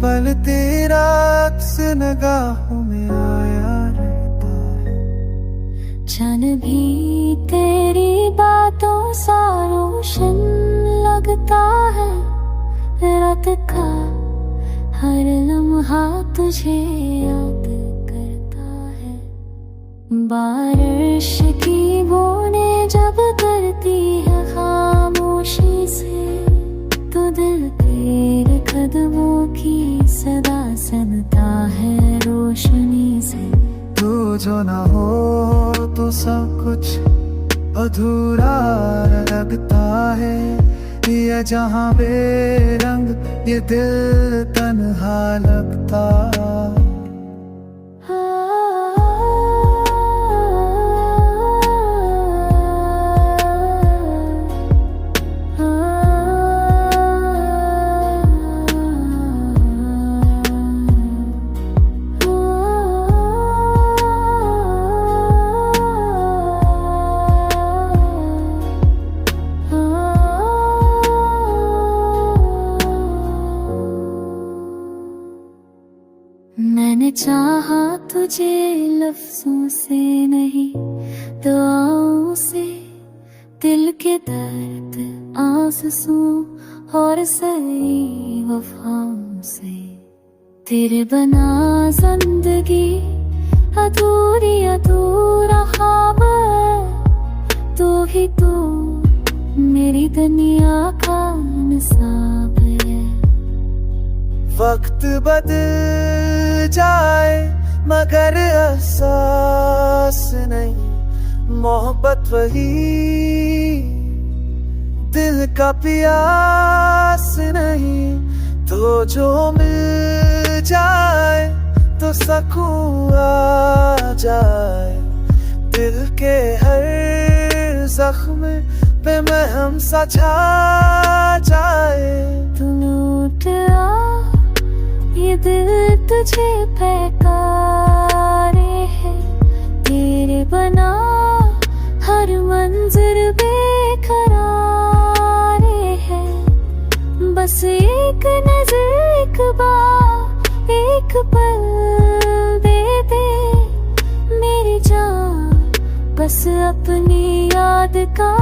पल तेरा अक्स निगाहों में आया रहता है। चन भी तेरी बातों सा रोशन लगता है। रात का हर लम्हा तुझे याद करता है। बारिश की बूंदें जब गिरती है खामोशी से, तो दिल तेरे कदमों की सदा सुनता है रोशनी से। तू जो ना हो तो सब कुछ अधूरा लगता है। ये जहां बेरंग ये दिल तन्हा लगता। मैंने चाहा तुझे लफ्जों से नहीं, दुआओं से, दिल के दर्द आंसुओं और सही वफाओं से। तेरे बना जिंदगी अधूरी अधूरा ख्वाब है। तू ही तू मेरी दुनिया का निसाब है। वक्त बदल जाए मगर एहसास नहीं, मोहब्बत वही दिल का प्यास नहीं। तो जो मिल जाए तो सकून आ जाए। दिल के हर जख्म पे महम सा छा जाए। तू लौट आ ये दिल तुझे पुकारे है। तेरे बना हर मंजिल बेकरार है। बस एक नजर एक बार एक पल दे दे मेरी जान, बस अपनी याद का